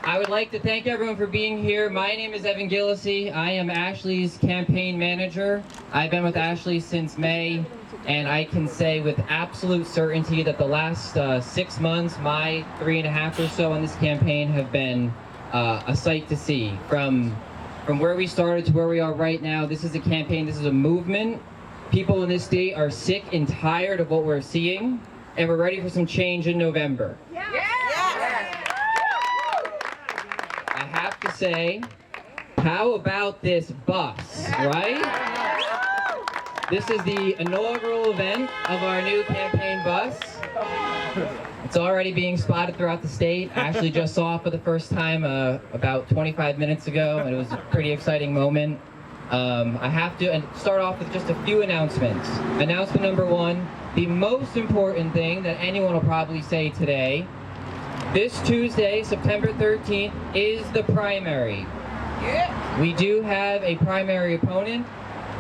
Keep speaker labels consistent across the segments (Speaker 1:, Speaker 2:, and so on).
Speaker 1: I would like to thank everyone for being here. My name is Evan Gillissie. I am Ashley's campaign manager. I've been with Ashley since May, and I can say with absolute certainty that the last 6 months, my 3.5 or so on this campaign have been a sight to see. From where we started to where we are right now, this is a campaign, this is a movement. People in this state are sick and tired of what we're seeing, and we're ready for some change in November.
Speaker 2: Yes.
Speaker 1: I have to say, how about this bus, right? This is the inaugural event of our new campaign bus. It's already being spotted throughout the state. I actually just saw it for the first time about 25 minutes ago, and it was a pretty exciting moment. I have to start off with just a few announcements. Announcement number one, the most important thing that anyone will probably say today, this Tuesday, September 13th, is the primary. We do have a primary opponent,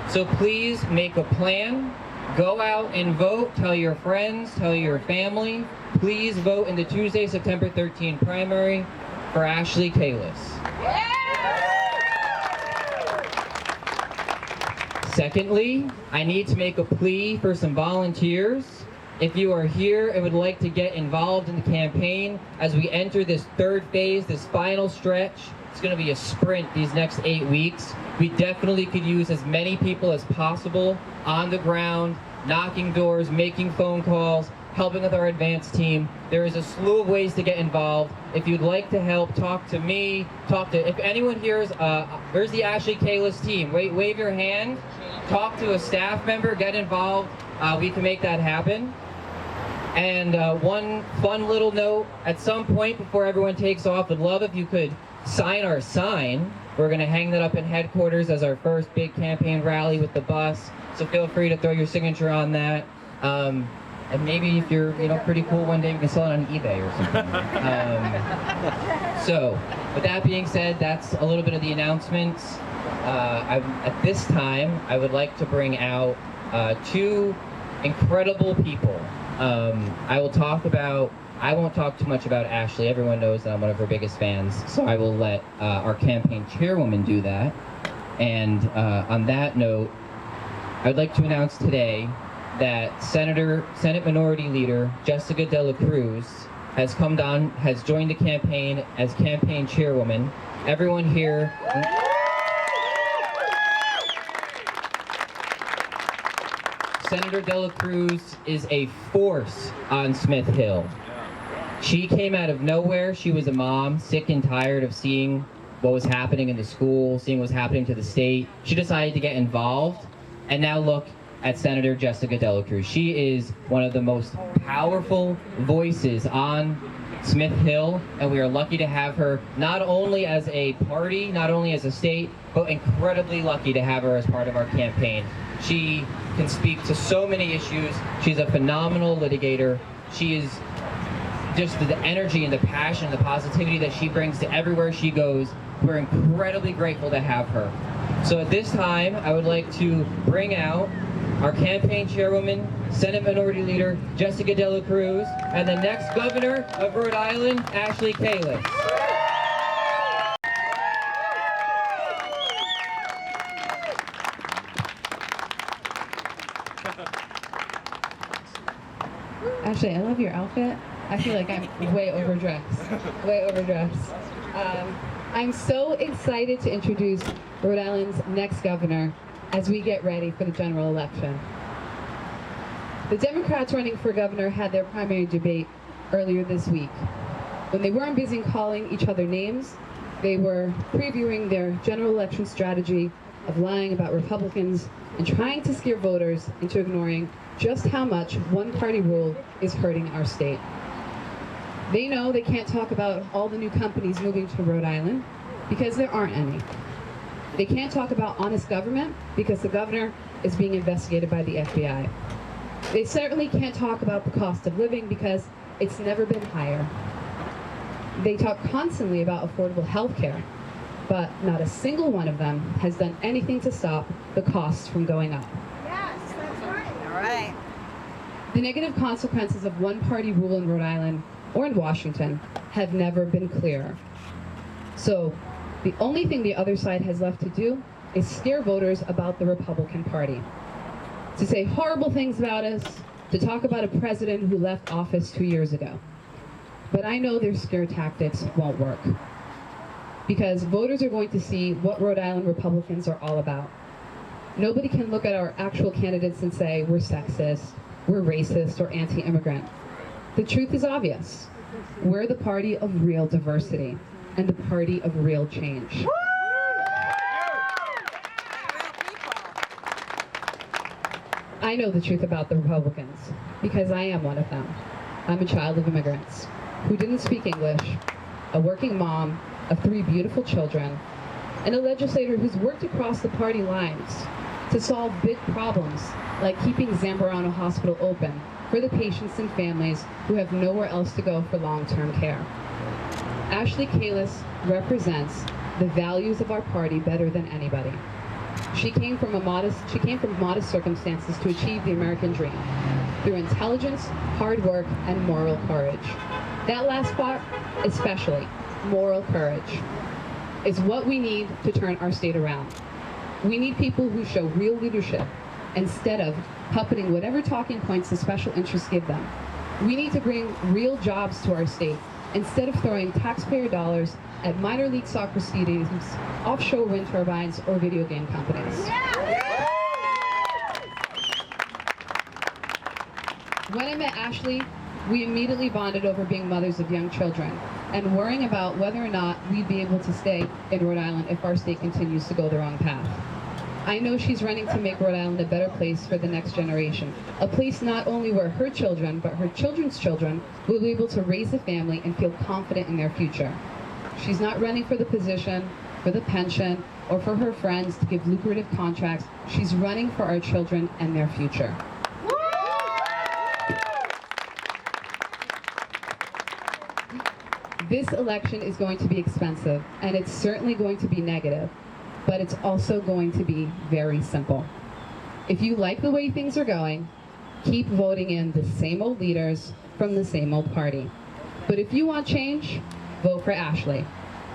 Speaker 1: so please make a plan. Go out and vote. Tell your friends, tell your family. Please vote in the Tuesday, September 13th primary for Ashley Kalus. Secondly, I need to make a plea for some volunteers. If you are here and would like to get involved in the campaign as we enter this third phase, this final stretch, it's going to be a sprint these next 8 weeks. We definitely could use as many people as possible on the ground, knocking doors, making phone calls, helping with our advance team. There is a slew of ways to get involved. If you'd like to help, talk to me, if anyone here is, where's the Ashley Kalus team? Wave your hand, talk to a staff member, get involved. We can make that happen. And one fun little note, at some point before everyone takes off, would love if you could sign our sign. We're going to hang that up in headquarters as our first big campaign rally with the bus. So feel free to throw your signature on that. And maybe if you're pretty cool one day, we can sell it on eBay or something. So with that being said, that's a little bit of the announcements. At this time, I would like to bring out two incredible people. I won't talk too much about Ashley. Everyone knows that I'm one of her biggest fans, so I will let our campaign chairwoman do that. And on that note, I'd like to announce today that Senate Minority Leader Jessica de la Cruz has joined the campaign as campaign chairwoman. Everyone here. Senator de la Cruz is a force on Smith Hill. She came out of nowhere. She was a mom, sick and tired of seeing what was happening in the school, seeing what was happening to the state. She decided to get involved, and now look at Senator Jessica de la Cruz. She is one of the most powerful voices on Smith Hill, and we are lucky to have her not only as a party, not only as a state, but incredibly lucky to have her as part of our campaign. She can speak to so many issues. She's a phenomenal litigator. She is just the energy and the passion and the positivity that she brings to everywhere she goes. We're incredibly grateful to have her. So at this time, I would like to bring out our campaign chairwoman, Senate Minority Leader Jessica de la Cruz, and the next governor of Rhode Island, Ashley Kalus.
Speaker 3: Ashley, I love your outfit. I feel like I'm way overdressed. I'm so excited to introduce Rhode Island's next governor as we get ready for the general election. The Democrats running for governor had their primary debate earlier this week. When they weren't busy calling each other names, they were previewing their general election strategy of lying about Republicans and trying to scare voters into ignoring just how much one-party rule is hurting our state. They know they can't talk about all the new companies moving to Rhode Island because there aren't any. They can't talk about honest government because the governor is being investigated by the FBI. They certainly can't talk about the cost of living because it's never been higher. They talk constantly about affordable health care, but not a single one of them has done anything to stop the costs from going up.
Speaker 2: Yes, that's right. All right.
Speaker 3: The negative consequences of one-party rule in Rhode Island or in Washington have never been clearer. So the only thing the other side has left to do is scare voters about the Republican Party, to say horrible things about us, to talk about a president who left office 2 years ago. But I know their scare tactics won't work, because voters are going to see what Rhode Island Republicans are all about. Nobody can look at our actual candidates and say we're sexist, we're racist, or anti-immigrant. The truth is obvious. We're the party of real diversity and the party of real change. I know the truth about the Republicans because I am one of them. I'm a child of immigrants who didn't speak English, a working mom of 3 beautiful children, and a legislator who's worked across the party lines to solve big problems like keeping Zambarano Hospital open for the patients and families who have nowhere else to go for long-term care. Ashley Kalus represents the values of our party better than anybody. She came from modest circumstances to achieve the American dream through intelligence, hard work, and moral courage. That last part, especially, moral courage, is what we need to turn our state around. We need people who show real leadership instead of puppeting whatever talking points the special interests give them. We need to bring real jobs to our state instead of throwing taxpayer dollars at minor league soccer stadiums, offshore wind turbines, or video game companies. When I met Ashley, we immediately bonded over being mothers of young children and worrying about whether or not we'd be able to stay in Rhode Island if our state continues to go the wrong path. I know she's running to make Rhode Island a better place for the next generation, a place not only where her children, but her children's children will be able to raise a family and feel confident in their future. She's not running for the position, for the pension, or for her friends to give lucrative contracts. She's running for our children and their future. This election is going to be expensive, and it's certainly going to be negative, but it's also going to be very simple. If you like the way things are going, keep voting in the same old leaders from the same old party. But if you want change, vote for Ashley,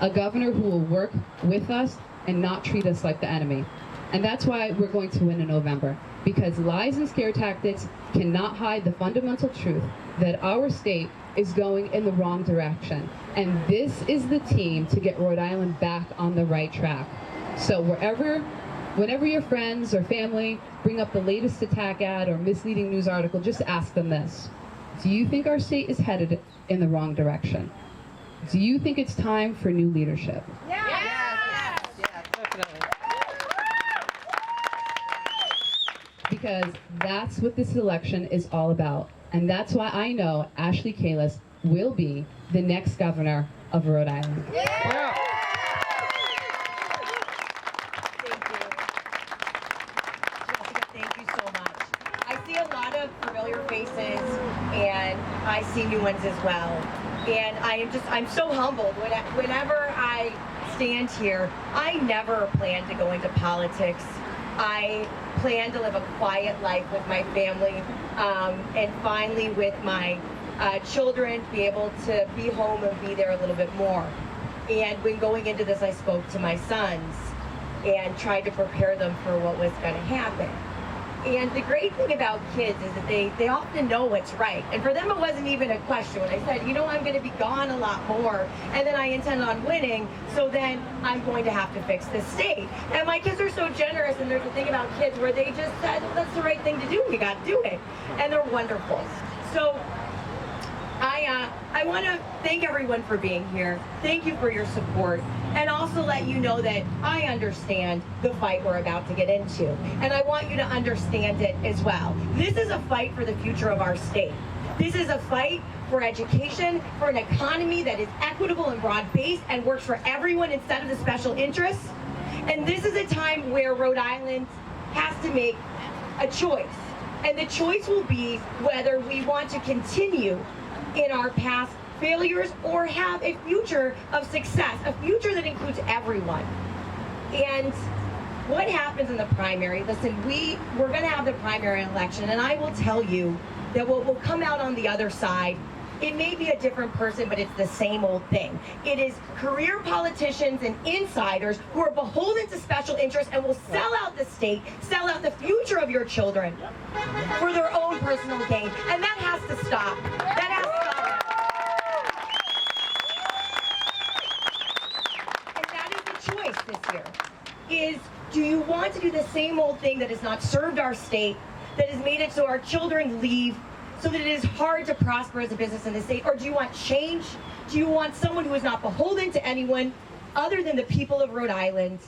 Speaker 3: a governor who will work with us and not treat us like the enemy. And that's why we're going to win in November, because lies and scare tactics cannot hide the fundamental truth that our state is going in the wrong direction. And this is the team to get Rhode Island back on the right track. So whenever your friends or family bring up the latest attack ad or misleading news article, just ask them this. Do you think our state is headed in the wrong direction? Do you think it's time for new leadership?
Speaker 2: Yes.
Speaker 4: Definitely.
Speaker 3: Because that's what this election is all about. And that's why I know Ashley Kalus will be the next governor of Rhode Island.
Speaker 4: Yeah.
Speaker 2: Thank you so much. I see a lot of familiar faces, and I see new ones as well. And I'm so humbled. Whenever I stand here, I never plan to go into politics. I plan to live a quiet life with my family, and finally with my children, be able to be home and be there a little bit more. And when going into this, I spoke to my sons and tried to prepare them for what was going to happen. And the great thing about kids is that they often know what's right. And for them, it wasn't even a question. When I said, you know, I'm going to be gone a lot more, and then I intend on winning, so then I'm going to have to fix this state. And my kids are so generous, and there's a thing about kids where they just said, well, that's the right thing to do. We got to do it. And they're wonderful. So I want to thank everyone for being here. Thank you for your support, and also let you know that I understand the fight we're about to get into, and I want you to understand it as well. This is a fight for the future of our state. This is a fight for education, for an economy that is equitable and broad-based and works for everyone instead of the special interests. And this is a time where Rhode Island has to make a choice, and the choice will be whether we want to continue in our past failures or have a future of success, a future that includes everyone. And what happens in the primary, listen, we're going to have the primary election, and I will tell you that what will come out on the other side It may be a different person, but it's the same old thing. It is career politicians and insiders who are beholden to special interests and will sell out the state, sell out the future of your children for their own personal gain. And that has to stop. That has to stop. And that is the choice this year. Is, do you want to do the same old thing that has not served our state, that has made it so our children leave, so that it is hard to prosper as a business in the state? Or do you want change? Do you want someone who is not beholden to anyone other than the people of Rhode Island?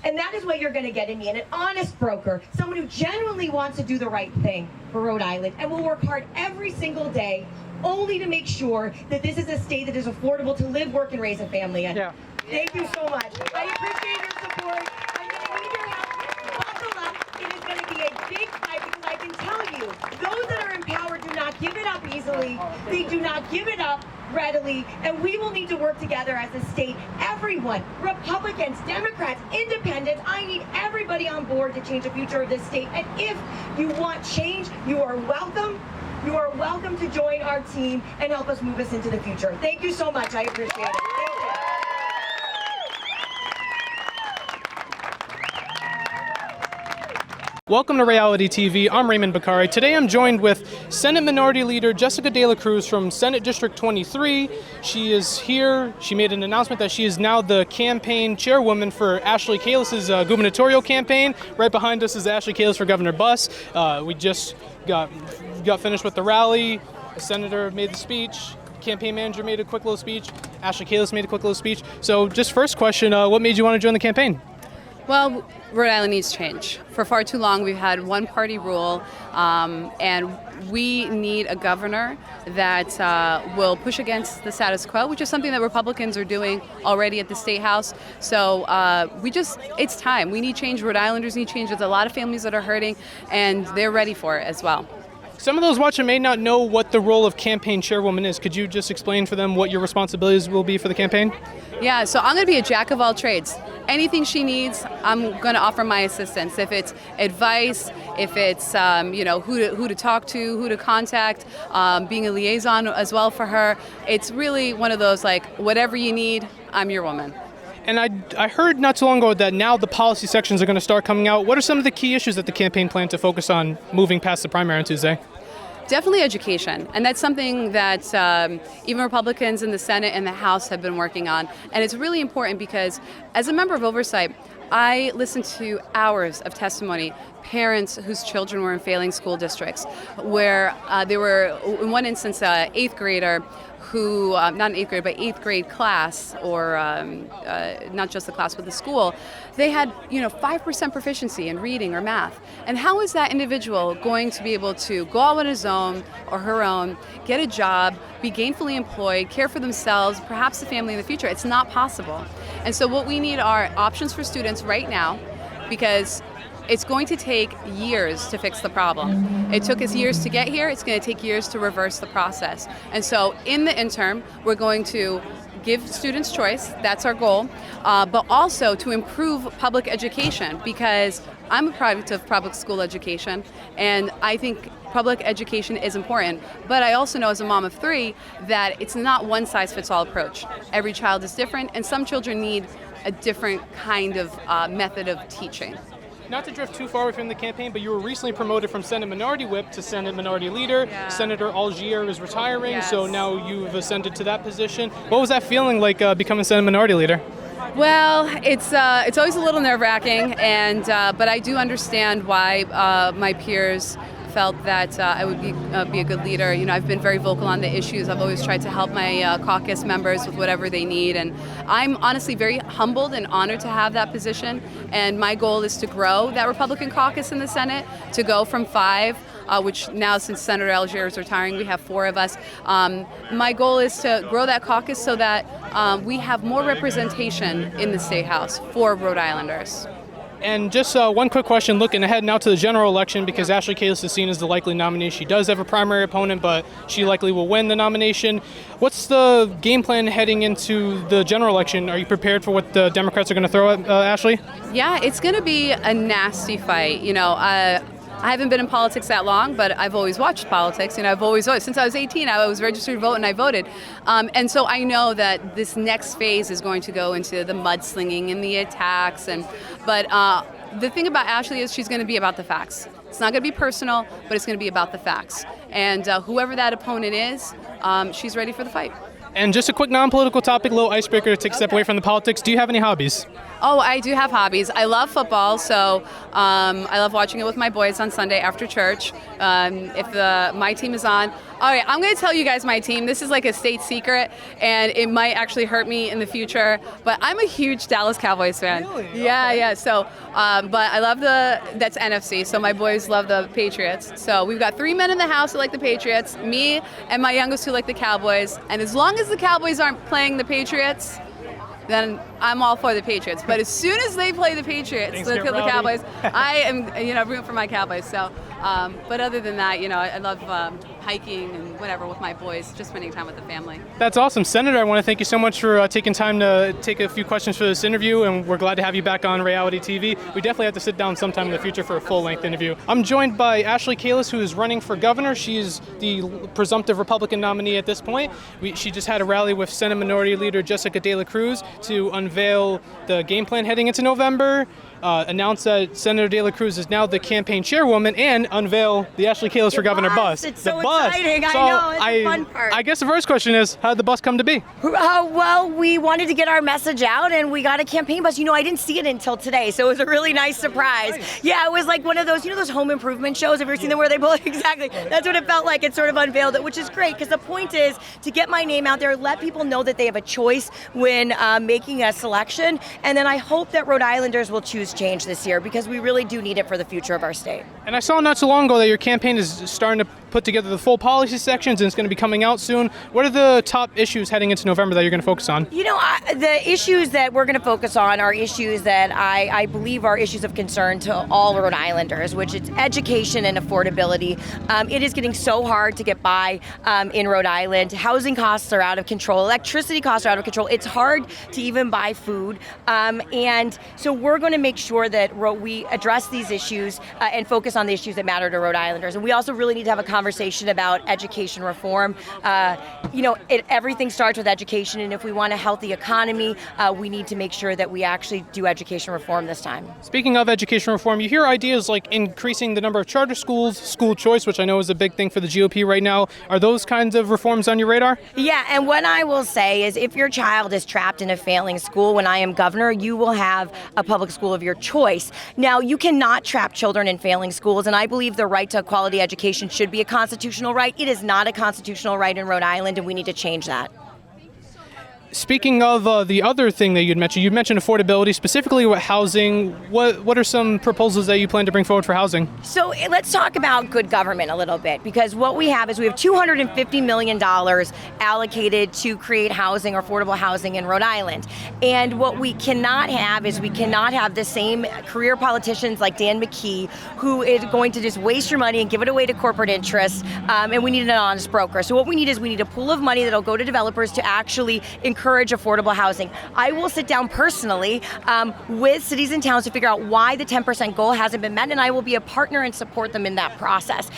Speaker 2: And that is what you're going to get in me, an honest broker, someone who genuinely wants to do the right thing for Rhode Island and will work hard every single day only to make sure that this is a state that is affordable to live, work, and raise a family in.
Speaker 4: Yeah.
Speaker 2: Thank you so much. I appreciate your support. I'm going to need your help. Buckle up. It is going to be a big fight, because I can tell you, those that are in power do not give it up easily. They do not give it up readily, and we will need to work together as a state. Everyone, Republicans, Democrats, Independents, I need everybody on board to change the future of this state. And if you want change, you are welcome. You are welcome to join our team and help us move us into the future. Thank you so much. I appreciate it. Thank you.
Speaker 4: Welcome to Ray-ality TV. I'm Raymond Bakari. Today I'm joined with Senate Minority Leader Jessica De La Cruz from Senate District 23. She is here. She made an announcement that she is now the campaign chairwoman for Ashley Kalus' gubernatorial campaign. Right behind us is Ashley Kalus for Governor Buss. We just got finished with the rally. The senator made the speech. Campaign manager made a quick little speech. Ashley Kalus made a quick little speech. So just first question, what made you want to join the campaign?
Speaker 5: Well, Rhode Island needs change. For far too long, we've had one-party rule, and we need a governor that will push against the status quo, which is something that Republicans are doing already at the State House. So it's time. We need change. Rhode Islanders need change. There's a lot of families that are hurting, and they're ready for it as well.
Speaker 4: Some of those watching may not know what the role of campaign chairwoman is. Could you just explain for them what your responsibilities will be for the campaign?
Speaker 5: Yeah, so I'm going to be a jack of all trades. Anything she needs, I'm going to offer my assistance. If it's advice, if it's who to talk to, who to contact, being a liaison as well for her. It's really one of those, like, whatever you need, I'm your woman.
Speaker 4: And I heard not too long ago that now the policy sections are going to start coming out. What are some of the key issues that the campaign plan to focus on moving past the primary on Tuesday?
Speaker 5: Definitely education, and that's something that even Republicans in the Senate and the House have been working on. And it's really important because as a member of Oversight, I listened to hours of testimony, parents whose children were in failing school districts, where there were, in one instance, an 8th grader who, not an 8th grade, but 8th grade class, or not just the class, but the school, they had 5% proficiency in reading or math. And how is that individual going to be able to go out on his own or her own, get a job, be gainfully employed, care for themselves, perhaps the family in the future? It's not possible. And so what we need are options for students right now, because it's going to take years to fix the problem. It took us years to get here. It's going to take years to reverse the process. And so in the interim, we're going to give students choice. That's our goal. But also to improve public education, because I'm a product of public school education, and I think public education is important. But I also know, as a mom of 3, that it's not one size fits all approach. Every child is different, and some children need a different kind of method of teaching.
Speaker 4: Not to drift too far away from the campaign, but you were recently promoted from Senate Minority Whip to Senate Minority Leader.
Speaker 5: Yeah.
Speaker 4: Senator Algier is retiring,
Speaker 5: Yes.
Speaker 4: So now you've ascended to that position. What was that feeling like becoming Senate Minority Leader?
Speaker 5: Well, it's always a little nerve-wracking, and but I do understand why my peers felt that I would be a good leader. I've been very vocal on the issues. I've always tried to help my caucus members with whatever they need, and I'm honestly very humbled and honored to have that position. And my goal is to grow that Republican caucus in the Senate, to go from 5, which now, since Senator Algier is retiring, we have 4 of us. My goal is to grow that caucus so that we have more representation in the State House for Rhode Islanders.
Speaker 4: And just one quick question, looking ahead now to the general election, because Ashley Kalus is seen as the likely nominee. She does have a primary opponent, but she likely will win the nomination. What's the game plan heading into the general election? Are you prepared for what the Democrats are going to throw at Ashley?
Speaker 5: Yeah, it's going to be a nasty fight. I haven't been in politics that long, but I've always watched politics. I've always voted. Since I was 18, I was registered to vote and I voted. And so I know that this next phase is going to go into the mudslinging and the attacks. But the thing about Ashley is she's going to be about the facts. It's not going to be personal, but it's going to be about the facts. And whoever that opponent is, she's ready for the fight.
Speaker 4: And just a quick non-political topic, little icebreaker to take a step away from the politics. Do you have any hobbies?
Speaker 5: Oh, I do have hobbies. I love football, so I love watching it with my boys on Sunday after church. If my team is on, all right, I'm going to tell you guys my team. This is like a state secret, and it might actually hurt me in the future. But I'm a huge Dallas Cowboys fan.
Speaker 4: Really?
Speaker 5: Yeah. So, but I love that's NFC. So my boys love the Patriots. So we've got 3 men in the house who like the Patriots, me and my youngest who like the Cowboys. And as long as the Cowboys aren't playing the Patriots, then I'm all for the Patriots. But as soon as they play the Patriots, the Cowboys, I am, rooting for my Cowboys. So, but other than that, I love hiking and whatever with my boys, just spending time with the family.
Speaker 4: That's awesome. Senator, I want to thank you so much for taking time to take a few questions for this interview, and we're glad to have you back on Ray-ality TV. We definitely have to sit down sometime in the future for a full-length interview. I'm joined by Ashley Kalus, who is running for governor. She's the presumptive Republican nominee at this point. She just had a rally with Senate Minority Leader Jessica de la Cruz to unveil the game plan heading into November, announce that Senator de la Cruz is now the campaign chairwoman, and unveil the Ashley Kalus for Governor bus.
Speaker 2: It's so exciting. I know. It's the fun part.
Speaker 4: I guess the first question is, how did the bus come to be?
Speaker 2: Well, we wanted to get our message out, and we got a campaign bus. I didn't see it until today, so it was a really nice surprise. Nice. Yeah, it was like one of those, those home improvement shows. Have you ever seen them where they pull? Exactly. That's what it felt like. It sort of unveiled it, which is great, because the point is to get my name out there, let people know that they have a choice when making a selection, and then I hope that Rhode Islanders will choose change this year, because we really do need it for the future of our state.
Speaker 4: And I saw not so long ago that your campaign is starting to put together the full policy sections, and it's going to be coming out soon. What are the top issues heading into November that you're going to focus on?
Speaker 2: The issues that we're going to focus on are issues that I believe are issues of concern to all Rhode Islanders, which is education and affordability. It is getting so hard to get by in Rhode Island. Housing costs are out of control. Electricity costs are out of control. It's hard to even buy food. And so we're going to make sure that we address these issues and focus on the issues that matter to Rhode Islanders. And we also really need to have a conversation about education reform. Everything starts with education, and if we want a healthy economy, we need to make sure that we actually do education reform this time.
Speaker 4: Speaking of education reform, you hear ideas like increasing the number of charter schools, school choice, which I know is a big thing for the GOP right now. Are those kinds of reforms on your radar?
Speaker 2: Yeah, and what I will say is if your child is trapped in a failing school, when I am governor, you will have a public school of your choice. Now, you cannot trap children in failing schools, and I believe the right to quality education should be a constitutional right. It is not a constitutional right in Rhode Island, and we need to change that.
Speaker 4: Speaking of the other thing that you mentioned affordability, specifically with housing. What are some proposals that you plan to bring forward for housing?
Speaker 2: So let's talk about good government a little bit, because what we have is we have $250 million allocated to create housing or affordable housing in Rhode Island. And what we cannot have is we cannot have the same career politicians like Dan McKee, who is going to just waste your money and give it away to corporate interests, and we need an honest broker. So what we need is we need a pool of money that'll go to developers to actually encourage affordable housing. I will sit down personally with cities and towns to figure out why the 10% goal hasn't been met, and I will be a partner and support them in that process.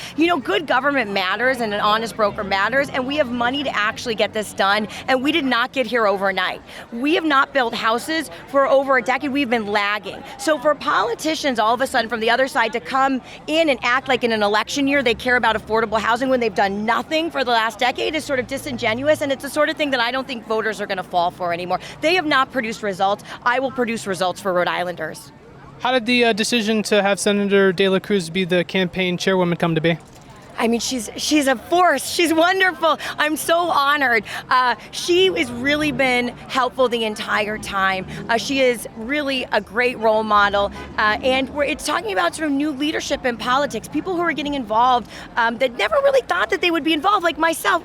Speaker 2: Good government matters, and an honest broker matters, and we have money to actually get this done, and we did not get here overnight. We have not built houses for over a decade. We've been lagging. So for politicians all of a sudden from the other side to come in and act like in an election year they care about affordable housing when they've done nothing for the last decade is sort of disingenuous, and it's the sort of thing that I don't think voters are going to fall for anymore. They have not produced results. I will produce results for Rhode Islanders.
Speaker 4: How did the decision to have Senator de la Cruz be the campaign chairwoman come to be?
Speaker 2: I mean, she's a force. She's wonderful. I'm so honored. She has really been helpful the entire time. She is really a great role model. And it's talking about sort of new leadership in politics, people who are getting involved that never really thought that they would be involved, like myself.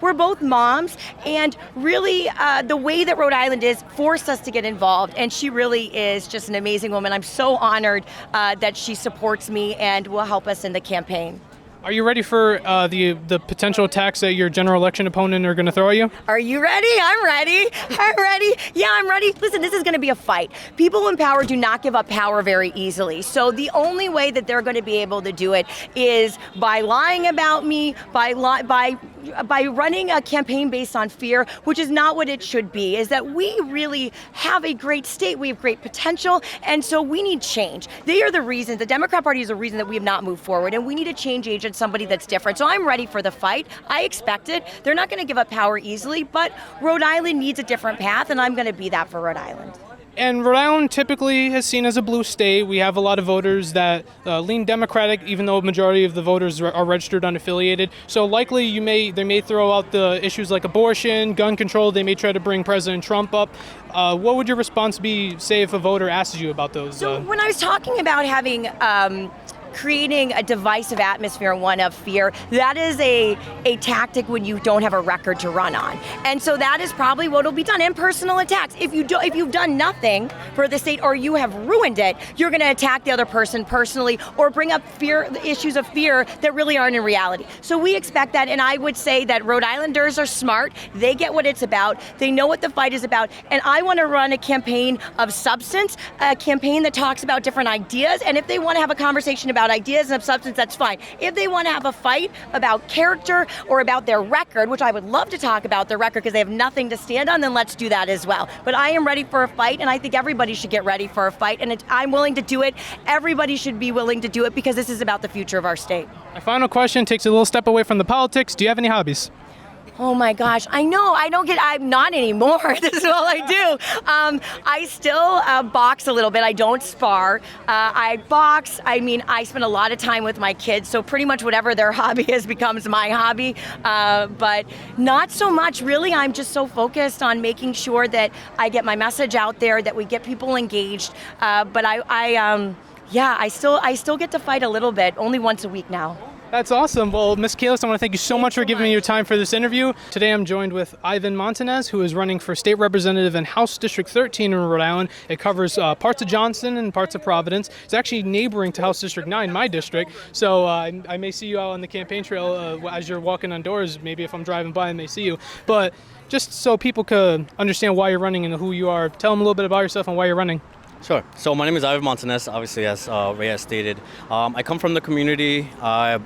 Speaker 2: We're both moms, and really the way that Rhode Island is forced us to get involved. And she really is just an amazing woman. I'm so honored that she supports me and will help us in the campaign.
Speaker 4: Are you ready for the potential attacks that your general election opponent are going to throw at you?
Speaker 2: Are you ready? I'm ready. I'm ready. Yeah, I'm ready. Listen, this is going to be a fight. People in power do not give up power very easily. So the only way that they're going to be able to do it is by lying about me, by running a campaign based on fear, which is not what it should be. Is that we really have a great state, we have great potential, and so we need change. They are the reason, the Democrat Party is the reason that we have not moved forward, and we need a change agent, somebody that's different. So I'm ready for the fight. I expect it. They're not going to give up power easily, but Rhode Island needs a different path, and I'm going to be that for Rhode Island.
Speaker 4: And Rhode Island typically is seen as a blue state. We have a lot of voters that lean Democratic, even though a majority of the voters are registered unaffiliated. So likely they may throw out the issues like abortion, gun control. They may try to bring President Trump up. What would your response be, say, if a voter asks you about those?
Speaker 2: So when I was talking about having creating a divisive atmosphere, one of fear, that is a tactic when you don't have a record to run on. And so that is probably what will be done. And personal attacks. If you've done nothing for the state or you have ruined it, you're going to attack the other person personally or bring up the issues of fear that really aren't in reality. So we expect that, and I would say that Rhode Islanders are smart. They get what it's about. They know what the fight is about. And I want to run a campaign of substance, a campaign that talks about different ideas. And if they want to have a conversation about ideas and of substance, that's fine. If they want to have a fight about character or about their record, which I would love to talk about their record because they have nothing to stand on, then let's do that as well. But I am ready for a fight, and I think everybody should get ready for a fight, and I'm willing to do it. Everybody should be willing to do it because this is about the future of our state.
Speaker 4: My final question takes a little step away from the politics. Do you have any hobbies?
Speaker 2: Oh my gosh, I know, I'm not anymore. This is all I do. I still box a little bit. I don't spar. I box. I spend a lot of time with my kids, so pretty much whatever their hobby is becomes my hobby. But not so much, really. I'm just so focused on making sure that I get my message out there, that we get people engaged. But I still get to fight a little bit, only once a week now.
Speaker 4: That's awesome. Well, Ms. Kalus, I want to thank you so much for giving me your time for this interview. Today I'm joined with Ivan Montanez, who is running for state representative in House District 13 in Rhode Island. It covers parts of Johnston and parts of Providence. It's actually neighboring to House District 9, my district. So I may see you out on the campaign trail as you're walking on doors. Maybe if I'm driving by, I may see you. But just so people could understand why you're running and who you are, tell them a little bit about yourself and why you're running.
Speaker 6: Sure. So my name is Ivan Montanez, obviously, as Ray has stated. I come from the community. I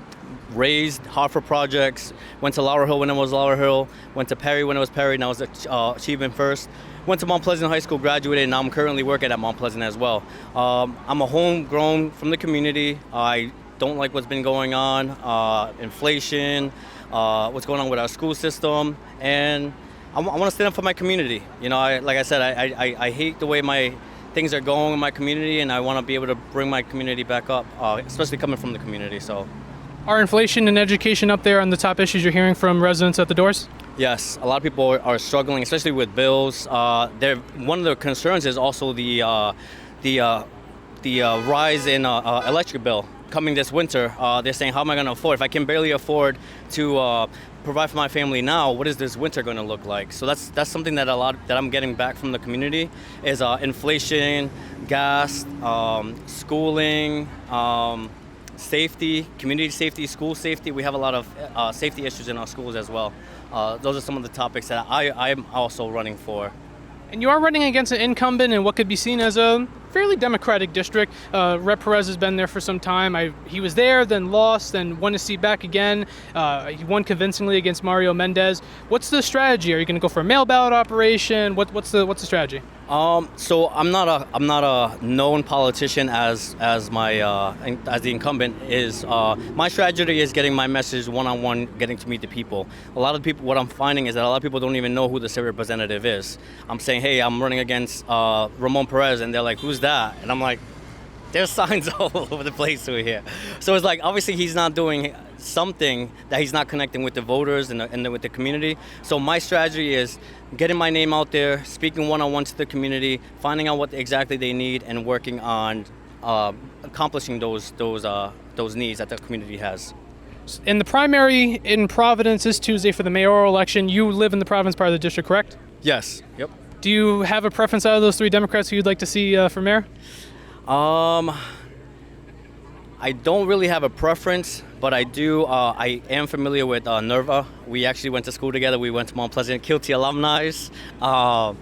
Speaker 6: raised Hartford projects, went to Laurel Hill when it was Laurel Hill, went to Perry when it was Perry, and I was Achievement First. Went to Mount Pleasant High School, graduated, and now I'm currently working at Mount Pleasant as well. I'm a homegrown from the community. I don't like what's been going on, inflation, what's going on with our school system, and I want to stand up for my community. You know, like I said, I hate the way things are going in my community, and I want to be able to bring my community back up, especially coming from the community. So,
Speaker 4: are inflation and education up there on the top issues you're hearing from residents at the doors?
Speaker 6: Yes, a lot of people are struggling, especially with bills. One of the concerns is also the rise in electric bill coming this winter. They're saying, how am I going to afford? If I can barely afford to provide for my family now, what is this winter going to look like? So that's something that I'm getting back from the community is inflation, gas, schooling, safety, community safety, school safety. We have a lot of safety issues in our schools as well. Those are some of the topics that I'm also running for.
Speaker 4: And you are running against an incumbent in what could be seen as a fairly Democratic district. Rep. Perez has been there for some time. He was there, then lost, then won his seat back again. He won convincingly against Mario Mendez. What's the strategy? Are you going to go for a mail ballot operation? What's the strategy?
Speaker 6: So I'm not a known politician as the incumbent is. My strategy is getting my message one-on-one, getting to meet the people. A lot of people, what I'm finding is that a lot of people don't even know who the state representative is. I'm saying, hey, I'm running against Ramon Perez, and they're like, who's that? And I'm like, there's signs all over the place over here. So it's like, obviously he's not doing something that he's not connecting with the voters and with the community. So my strategy is getting my name out there, speaking one-on-one to the community, finding out what exactly they need, and working on accomplishing those needs that the community has.
Speaker 4: In the primary in Providence this Tuesday for the mayoral election, you live in the Providence part of the district, correct?
Speaker 6: Yes. Yep.
Speaker 4: Do you have a preference out of those three Democrats who you'd like to see for mayor?
Speaker 6: I I don't really have a preference, but I am familiar with Nerva. We actually went to school together. We went to Mount Pleasant, Kilty alumni. So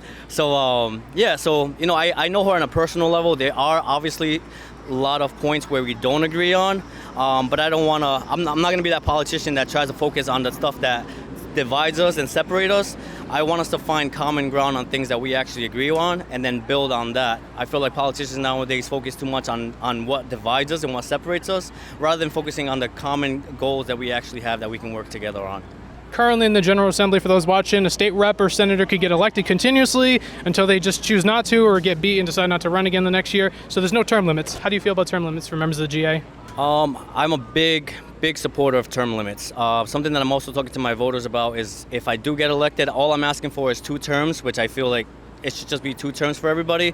Speaker 6: I know her on a personal level. There are obviously a lot of points where we don't agree on, but I don't want to, I'm not going to be that politician that tries to focus on the stuff that divides us and separate us. I want us to find common ground on things that we actually agree on and then build on that. I feel like politicians nowadays focus too much on what divides us and what separates us, rather than focusing on the common goals that we actually have that we can work together on.
Speaker 4: Currently in the General Assembly, for those watching, a state rep or senator could get elected continuously until they just choose not to or get beat and decide not to run again the next year. So there's no term limits. How do you feel about term limits for members of the GA?
Speaker 6: I'm a big supporter of term limits. Something that I'm also talking to my voters about is if I do get elected, all I'm asking for is 2 terms, which I feel like it should just be 2 terms for everybody.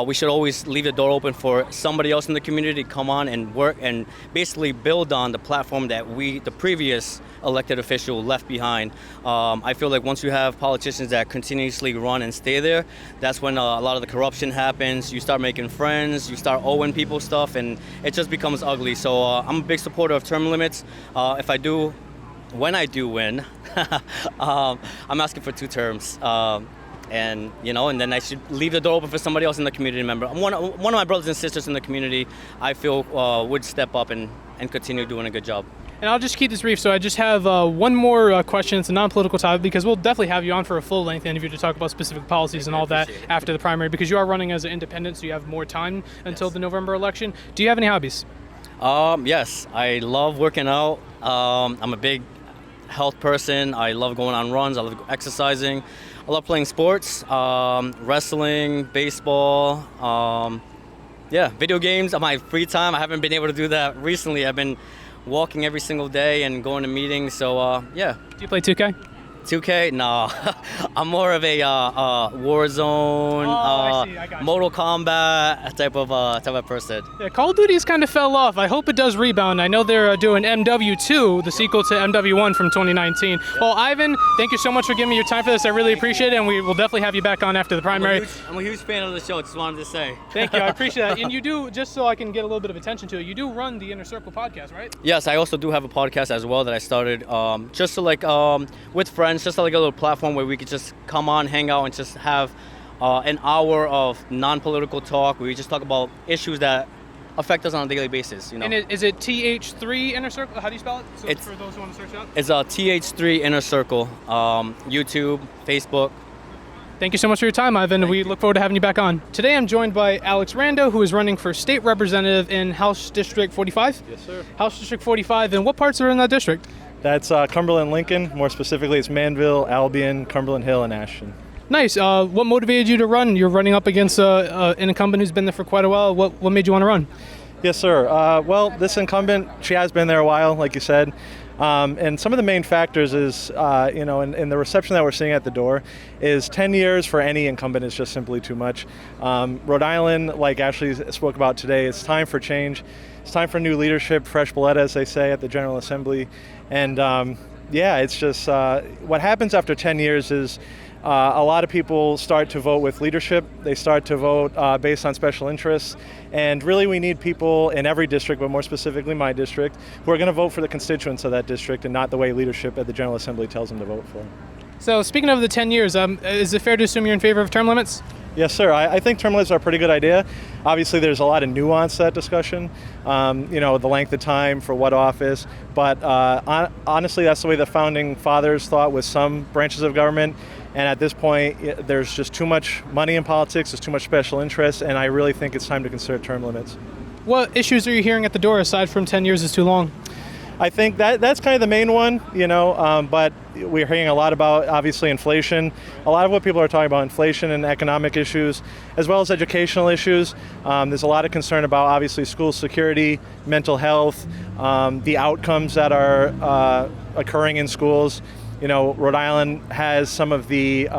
Speaker 6: We should always leave the door open for somebody else in the community to come on and work and basically build on the platform that the previous elected official left behind. I feel like once you have politicians that continuously run and stay there, that's when a lot of the corruption happens. You start making friends, you start owing people stuff, and it just becomes ugly. So I'm a big supporter of term limits. When I do win, I'm asking for 2 terms. And then I should leave the door open for somebody else in the community member. One of my brothers and sisters in the community, I feel would step up and continue doing a good job.
Speaker 4: And I'll just keep this brief. So I just have one more question. It's a non-political topic because we'll definitely have you on for a full-length interview to talk about specific policies and all that after the primary, because you are running as an independent, so you have more time until the November election. Do you have any hobbies?
Speaker 6: Yes, I love working out. I'm a big health person. I love going on runs. I love exercising. I love playing sports, wrestling, baseball, video games on my free time. I haven't been able to do that recently. I've been walking every single day and going to meetings, so yeah.
Speaker 4: Do you play 2K?
Speaker 6: 2K? No. I'm more of a Warzone, Mortal Kombat type of person.
Speaker 4: Yeah, Call of Duty's kind of fell off. I hope it does rebound. I know they're doing MW2, the sequel to MW1 from 2019. Well, Ivan, thank you so much for giving me your time for this. I really appreciate it, and we will definitely have you back on after the primary.
Speaker 6: I'm a huge fan of the show, just wanted to say.
Speaker 4: Thank you, I appreciate that. And you do, just so I can get a little bit of attention to it, you do run the Inner Circle podcast, right?
Speaker 6: Yes, I also do have a podcast as well that I started just to with friends, just like a little platform where we could just come on, hang out, and just have an hour of non-political talk where we just talk about issues that affect us on a daily basis.
Speaker 4: And is it TH3 Inner Circle? How do you spell it? So
Speaker 6: it's,
Speaker 4: for those who want to search it up?
Speaker 6: It's TH3 Inner Circle, YouTube, Facebook.
Speaker 4: Thank you so much for your time, Ivan. We look forward to having you back on. Today I'm joined by Alex Rando, who is running for state representative in House District 45.
Speaker 7: Yes, sir.
Speaker 4: House District 45, and what parts are in that district?
Speaker 7: That's Cumberland, Lincoln. More specifically, it's Manville, Albion, Cumberland Hill, and Ashton.
Speaker 4: Nice. What motivated you to run? You're running up against an incumbent who's been there for quite a while. What made you want to run?
Speaker 7: Yes, sir. Well, this incumbent, she has been there a while, like you said. And some of the main factors is, in the reception that we're seeing at the door, is 10 years for any incumbent is just simply too much. Rhode Island, like Ashley spoke about today, it's time for change. It's time for new leadership, fresh blood, as they say at the General Assembly. And it's just what happens after 10 years is a lot of people start to vote with leadership. They start to vote based on special interests. And really we need people in every district, but more specifically my district, who are going to vote for the constituents of that district and not the way leadership at the General Assembly tells them to vote for.
Speaker 4: So speaking of the 10 years, is it fair to assume you're in favor of term limits?
Speaker 7: Yes, sir. I think term limits are a pretty good idea. Obviously, there's a lot of nuance to that discussion, the length of time for what office. But honestly, that's the way the founding fathers thought with some branches of government. And at this point, there's just too much money in politics, there's too much special interest, and I really think it's time to consider term limits.
Speaker 4: What issues are you hearing at the door aside from 10 years is too long?
Speaker 7: I think that's kind of the main one, but we're hearing a lot about, obviously, inflation. A lot of what people are talking about, inflation and economic issues, as well as educational issues. There's a lot of concern about, obviously, school security, mental health, the outcomes that are occurring in schools. Rhode Island has some of the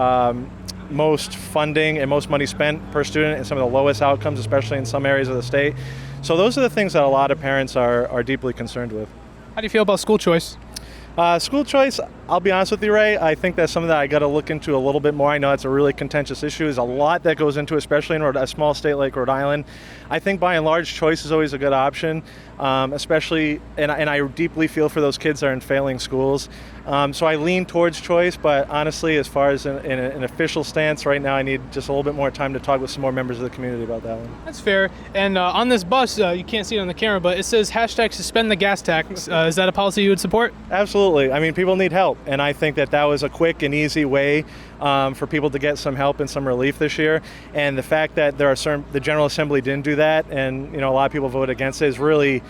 Speaker 7: most funding and most money spent per student and some of the lowest outcomes, especially in some areas of the state. So those are the things that a lot of parents are deeply concerned with.
Speaker 4: How do you feel about school choice?
Speaker 7: School choice, I'll be honest with you, Ray, I think that's something that I got to look into a little bit more. I know it's a really contentious issue. There's a lot that goes into it, especially in a small state like Rhode Island. I think by and large, choice is always a good option, especially, and I deeply feel for those kids that are in failing schools. So I lean towards choice, but honestly, as far as an official stance right now, I need just a little bit more time to talk with some more members of the community about that one.
Speaker 4: That's fair. And on this bus, you can't see it on the camera, but it says hashtag suspend the gas tax. Is that a policy you would support?
Speaker 7: Absolutely. I mean, people need help, and I think that was a quick and easy way for people to get some help and some relief this year. And the fact that the General Assembly didn't do that, and a lot of people voted against it, is really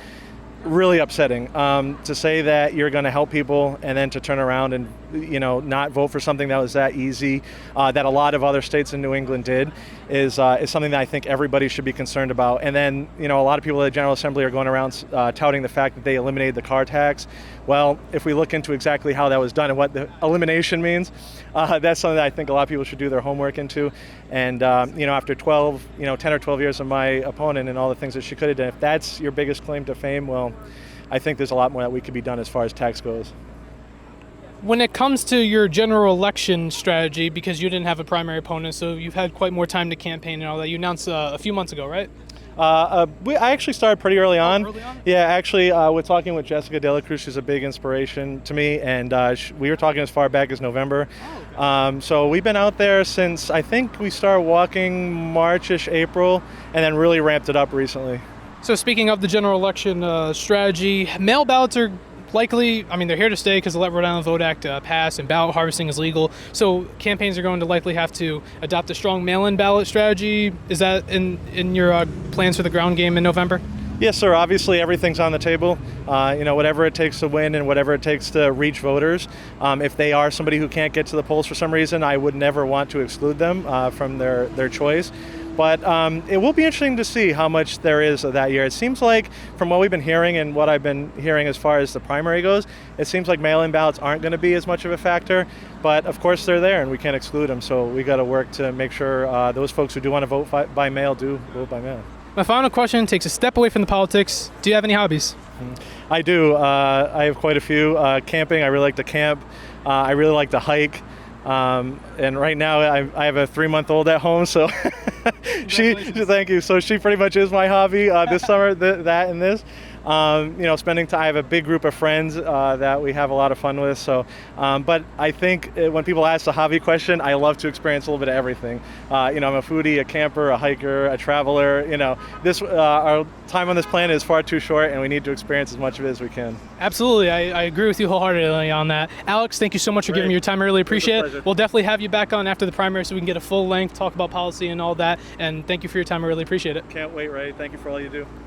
Speaker 7: upsetting. To say that you're going to help people and then to turn around and not vote for something that was that easy, that a lot of other states in New England did, is something that I think everybody should be concerned about. And then a lot of people at the General Assembly are going around touting the fact that they eliminated the car tax. Well, if we look into exactly how that was done and what the elimination means, that's something that I think a lot of people should do their homework into. And after 10 or 12 years of my opponent and all the things that she could have done, if that's your biggest claim to fame, well, I think there's a lot more that we could be done as far as tax goes.
Speaker 4: When it comes to your general election strategy, because you didn't have a primary opponent, so you've had quite more time to campaign and all that, you announced a few months ago, right?
Speaker 7: I actually started pretty early on.
Speaker 4: Early on?
Speaker 7: Yeah, actually, we're talking with Jessica De La Cruz. She's a big inspiration to me, and we were talking as far back as November. So we've been out there since, I think we started walking March-ish, April, and then really ramped it up recently.
Speaker 4: So speaking of the general election strategy, mail ballots are likely, they're here to stay because the Let Rhode Island Vote Act passed and ballot harvesting is legal. So campaigns are going to likely have to adopt a strong mail-in ballot strategy. Is that in your plans for the ground game in November?
Speaker 7: Yes, sir. Obviously, everything's on the table. Whatever it takes to win and whatever it takes to reach voters. If they are somebody who can't get to the polls for some reason, I would never want to exclude them from their choice. But it will be interesting to see how much there is of that year. It seems like, from what we've been hearing and what I've been hearing as far as the primary goes, it seems like mail-in ballots aren't going to be as much of a factor. But of course they're there and we can't exclude them. So we got to work to make sure those folks who do want to vote by mail do vote by mail.
Speaker 4: My final question takes a step away from the politics. Do you have any hobbies?
Speaker 7: I do. I have quite a few. Camping, I really like to camp. I really like to hike. And right now I have a 3-month-old at home, so thank you. So she pretty much is my hobby this summer, that and this. Spending time. I have a big group of friends that we have a lot of fun with. So, but I think when people ask the hobby question, I love to experience a little bit of everything. I'm a foodie, a camper, a hiker, a traveler. Our time on this planet is far too short, and we need to experience as much of it as we can.
Speaker 4: Absolutely, I agree with you wholeheartedly on that. Alex, thank you so much for giving me your time. I really appreciate it. We'll definitely have you back on after the primary so we can get a full length talk about policy and all that. And thank you for your time. I really appreciate it.
Speaker 7: Can't wait, Ray. Thank you for all you do.